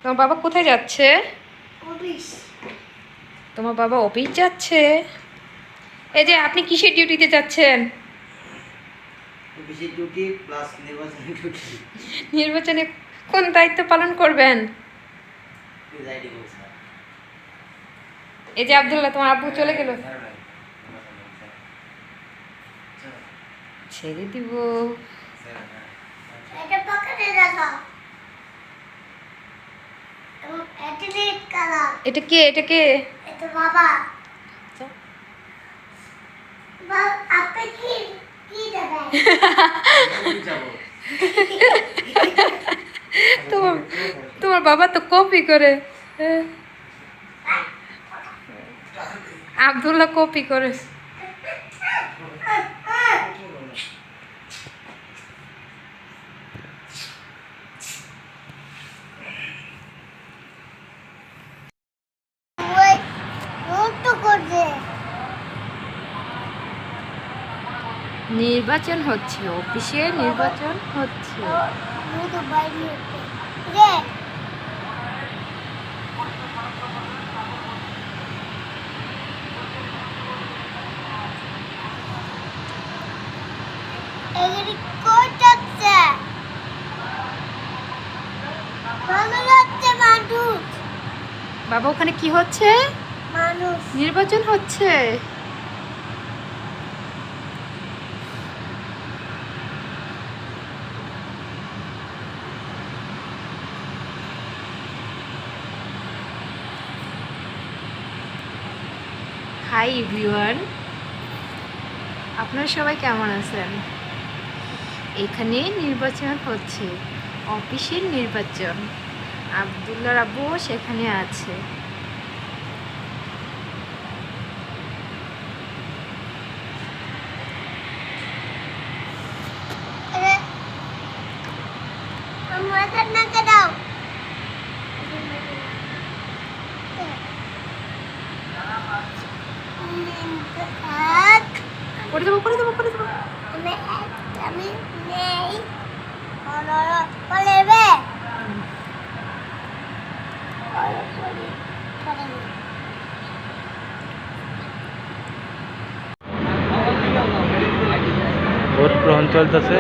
তোমার বাবা কোথায় যাচ্ছে? অফিস। তোমার বাবা অফিস যাচ্ছে? এই যে আপনি কিসের ডিউটিতে যাচ্ছেন? অফিসের ডিউটি প্লাস নির্বাচনের ডিউটি। নির্বাচনে কোন দায়িত্ব পালন করবেন? Presiding officer. এই যে আব্দুল্লাহ, তোমার আব্বু চলে গেল। ছেড়ে দিব। এটা পকেটে রাখো। এবং এটা রেড কালার। এটা কে? এটা কে? এটা বাবা। আচ্ছা। আপনি কি কি দেবেন? তোমার তোমার বাবা তো কপি করে। আব্দুল্লাহ কপি করে। ওই রোড করছে। নির্বাচন হচ্ছে, অফিসে নির্বাচন হচ্ছে। আমি তো বাইরে রে এগুলি কই যাচ্ছে? ভালো লাগছে মানুষ। বাবা ওখানে কি হচ্ছে? মানুষ নির্বাচন হচ্ছে। হাই এভরিওয়ান, আপনারা সবাই কেমন আছেন? এখানে নির্বাচন হচ্ছে, অফিসের নির্বাচন। আব্দুল্লাহর আব্বু সেখানে আছে। আমার এখানে দাও। করে দেবো, করে দেবো, করে দেবো। আমি নেই বলেবে ভোট গ্রহণ চলতেছে।